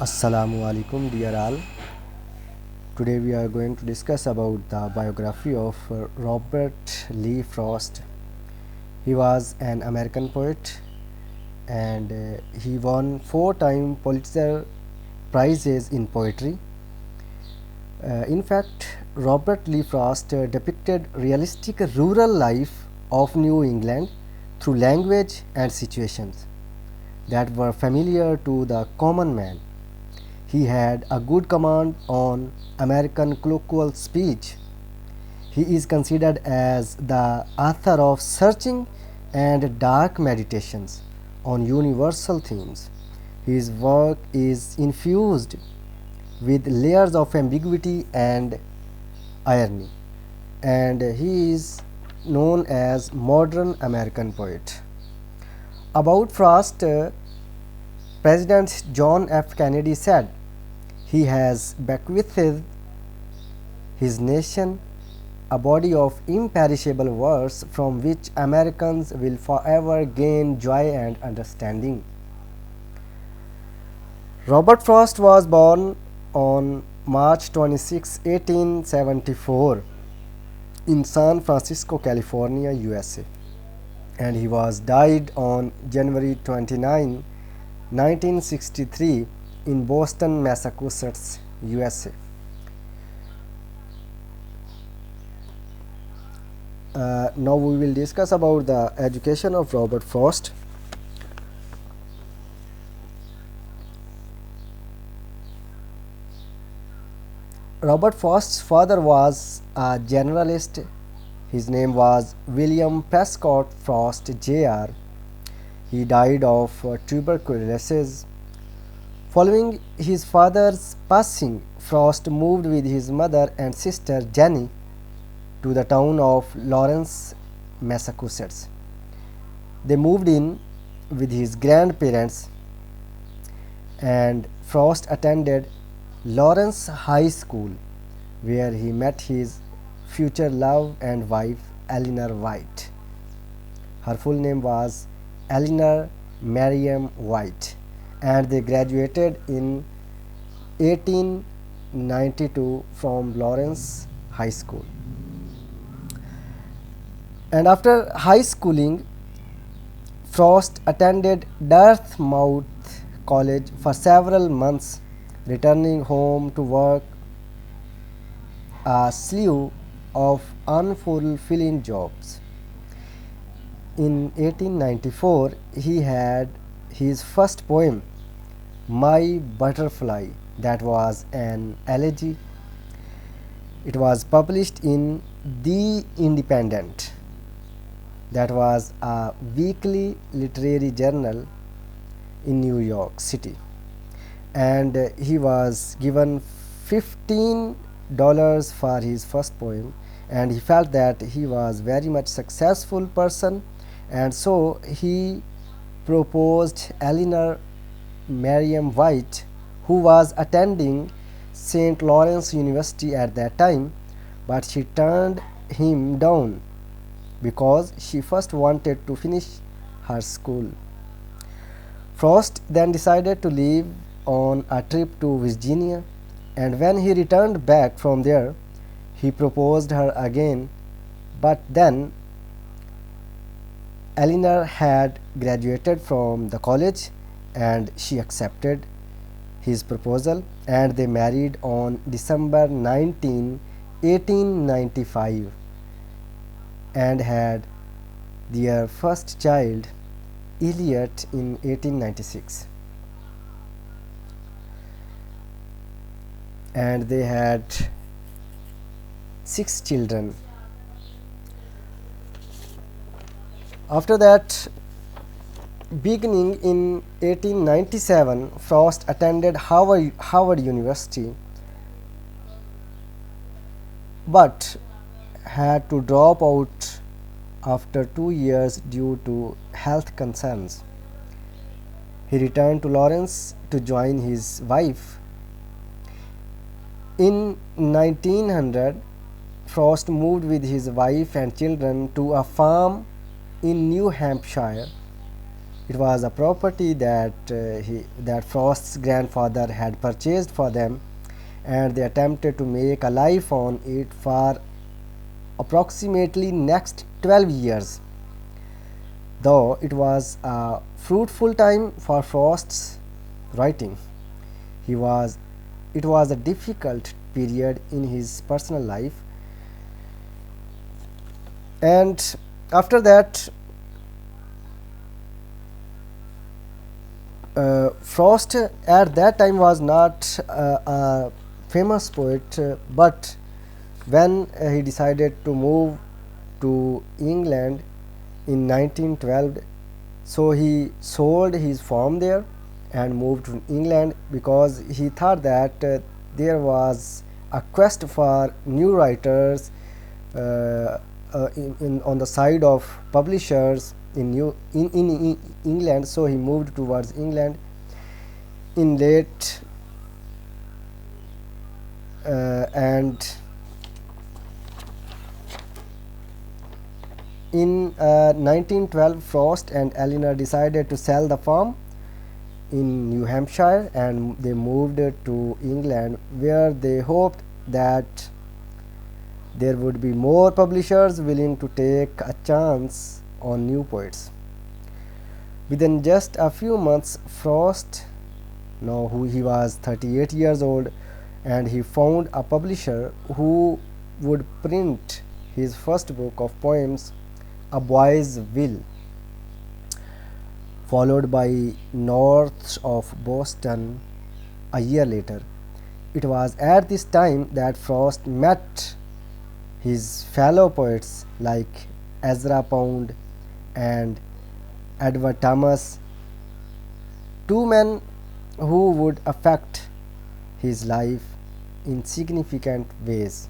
Assalamu alaikum dear all. Today we are going to discuss about the biography of Robert Lee Frost. He was an American poet and he won 4 time Pulitzer prizes in poetry. In fact, Robert Lee Frost depicted realistic rural life of New England through language and situations that were familiar to the common man. He had a good command on American colloquial speech. He is considered as the author of Searching and Dark Meditations on Universal Themes. His work is infused with layers of ambiguity and irony, and he is known as modern American poet. About Frost, President John F. Kennedy said, "He has bequeathed his nation a body of imperishable words from which Americans will forever gain joy and understanding." Robert Frost was born on March 26, 1874 in San Francisco, California, USA, and he was died on January 29, 1963 in Boston, Massachusetts, USA. Now we will discuss about the education of Robert Frost. Robert Frost's father was a generalist. His name was William Prescott Frost Jr. He died of tuberculosis. Following his father's passing, Frost moved with his mother and sister Jenny to the town of Lawrence, Massachusetts. They moved in with his grandparents, and Frost attended Lawrence High School, where he met his future love and wife Eleanor White. Her full name was Eleanor Mariam White, and they graduated in 1892 from Lawrence High School. And after high schooling, Frost attended Dartmouth College for several months, returning home to work a slew of unfulfilling jobs. In 1894, he had his first poem, My Butterfly, that was an elegy. It was published in The Independent, that was a weekly literary journal in New York City, and he was given $15 for his first poem, and he felt that he was very much successful person, and so he proposed Eleanor Mariam White, who was attending St. Lawrence University at that time, but she turned him down because she first wanted to finish her school. Frost then decided to leave on a trip to Virginia, and when he returned back from there, he proposed her again, but then Eleanor had graduated from the college and she accepted his proposal, and they married on December 19, 1895, and had their first child, Eliot, in 1896, and they had 6 children. After that, beginning in 1897, Frost attended Howard University, but had to drop out after 2 years due to health concerns. He returned to Lawrence to join his wife. In 1900, Frost moved with his wife and children to a farm in New Hampshire. It was a property that Frost's grandfather had purchased for them, and they attempted to make a life on it for approximately next 12 years. Though it was a fruitful time for Frost's writing, he was it was a difficult period in his personal life, and after that, Frost at that time was not a famous poet, but when he decided to move to England in 1912, so he sold his farm there and moved to England because he thought that there was a quest for new writers on the side of publishers in England. So he moved towards England in late and in 1912, Frost and Eleanor decided to sell the farm in New Hampshire, and they moved to England, where they hoped that there would be more publishers willing to take a chance on new poets. Within just a few months, Frost, now who he was 38 years old, and he found a publisher who would print his first book of poems, A Boy's Will, followed by North of Boston a year later. It was at this time that Frost met his fellow poets like Ezra Pound and Edward Thomas, two men who would affect his life in significant ways.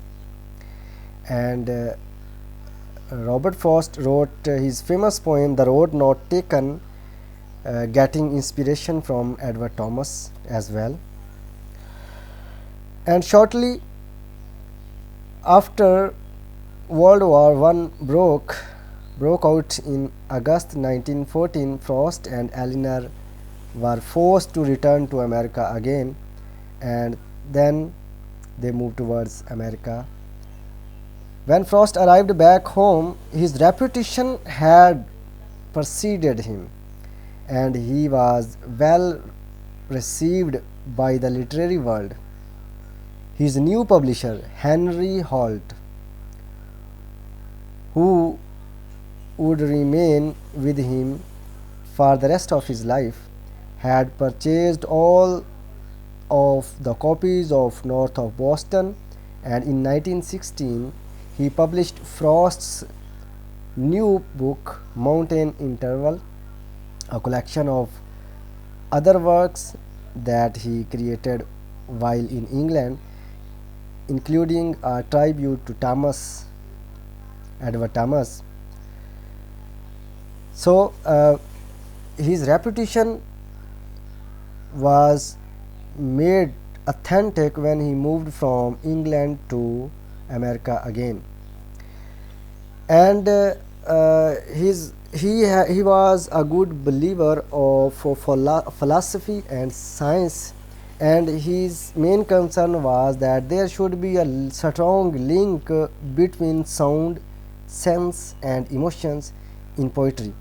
And Robert Frost wrote his famous poem, The Road Not Taken, getting inspiration from Edward Thomas as well. And shortly after World War I broke out in August 1914, Frost and Eleanor were forced to return to America again, and then they moved towards America. When Frost arrived back home, his reputation had preceded him, and he was well received by the literary world. His new publisher, Henry Holt, who would remain with him for the rest of his life, had purchased all of the copies of North of Boston, and in 1916 he published Frost's new book, Mountain Interval, a collection of other works that he created while in England, including a tribute to Edward Thomas. So his reputation was made authentic when he moved from England to America again, and he was a good believer of philosophy and science, and his main concern was that there should be a strong link between sound, sense and emotions in poetry.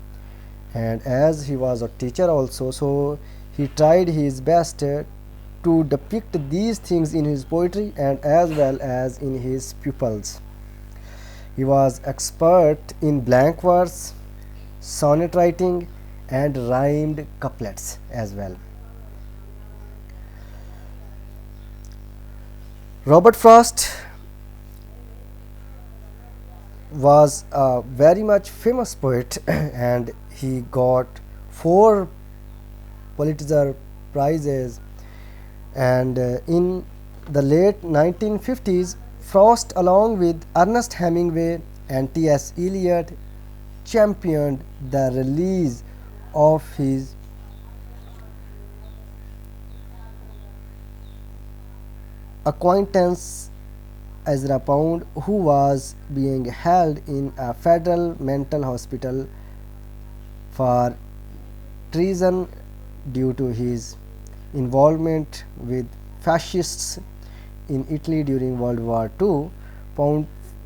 And as he was a teacher also, so he tried his best to depict these things in his poetry and as well as in his pupils. He was expert in blank verse, sonnet writing and rhymed couplets as well. Robert Frost was a very much famous poet and he got 4 Pulitzer prizes, and in the late 1950s, Frost along with Ernest Hemingway and T.S. Eliot championed the release of his acquaintance Ezra Pound, who was being held in a federal mental hospital for treason due to his involvement with fascists in Italy during World War II.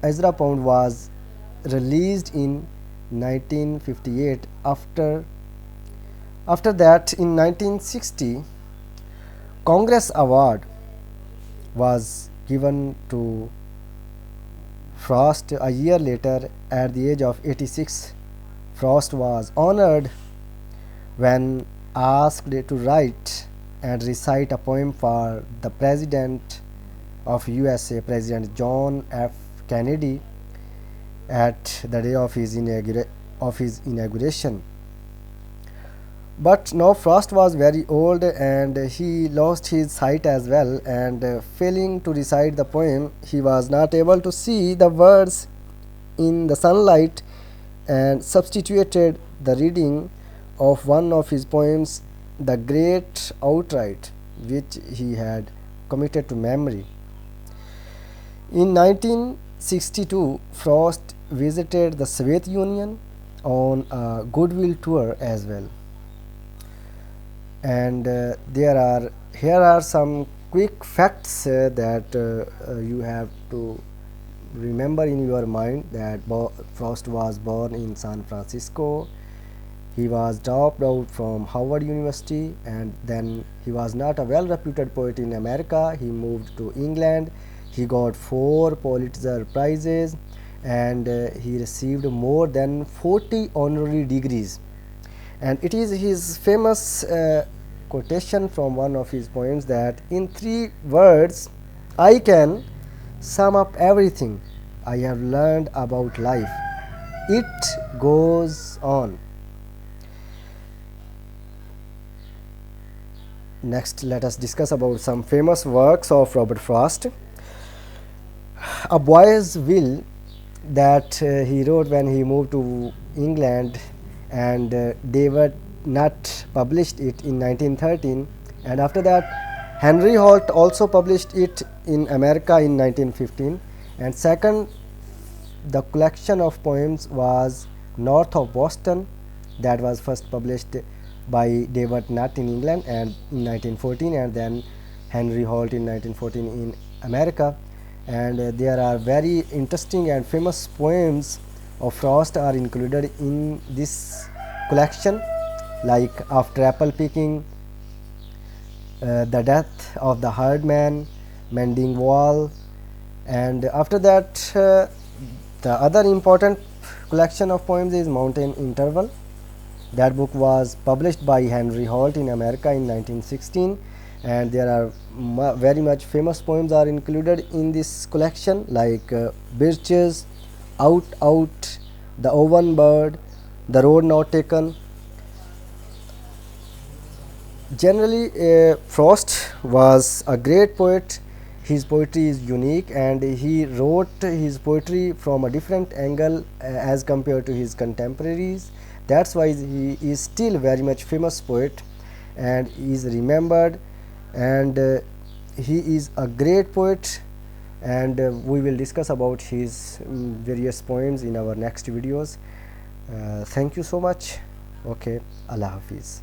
Ezra Pound was released in 1958. After that, in 1960, Congress Award was given to Frost. A year later, at the age of 86, Frost was honored when asked to write and recite a poem for the President of USA, President John F. Kennedy, at the day of his inauguration. But now Frost was very old and he lost his sight as well, and failing to recite the poem, he was not able to see the words in the sunlight and substituted the reading of one of his poems, The Great Outright, which he had committed to memory. In 1962, Frost visited the Soviet Union on a goodwill tour as well. And here are some quick facts that you have to remember in your mind. That Frost was born in San Francisco. He was dropped out from Howard University, and then he was not a well-reputed poet in America. He moved to England. He got 4 Pulitzer Prizes, and he received more than 40 honorary degrees. And it is his famous quotation from one of his poems that in 3 words I can sum up everything I have learned about life. It goes on. Next, let us discuss about some famous works of Robert Frost. A Boy's Will, that he wrote when he moved to England, and David Nutt published it in 1913, and after that Henry Holt also published it in America in 1915. And second, the collection of poems was North of Boston, that was first published by David Nutt in England and in 1914, and then Henry Holt in 1914 in America. And there are very interesting and famous poems of Frost are included in this collection, like After Apple Picking, The Death of the Herdman, Mending Wall. And after that, the other important collection of poems is Mountain Interval. That book was published by Henry Holt in America in 1916, and there are very much famous poems are included in this collection, like Birches, Out Out, The Oven Bird, The Road Not Taken. Generally, Frost was a great poet. His poetry is unique, and he wrote his poetry from a different angle as compared to his contemporaries. That's why he is still very much famous poet and is remembered, and he is a great poet, and we will discuss about his various poems in our next videos. Thank you so much. Okay, Allah Hafiz.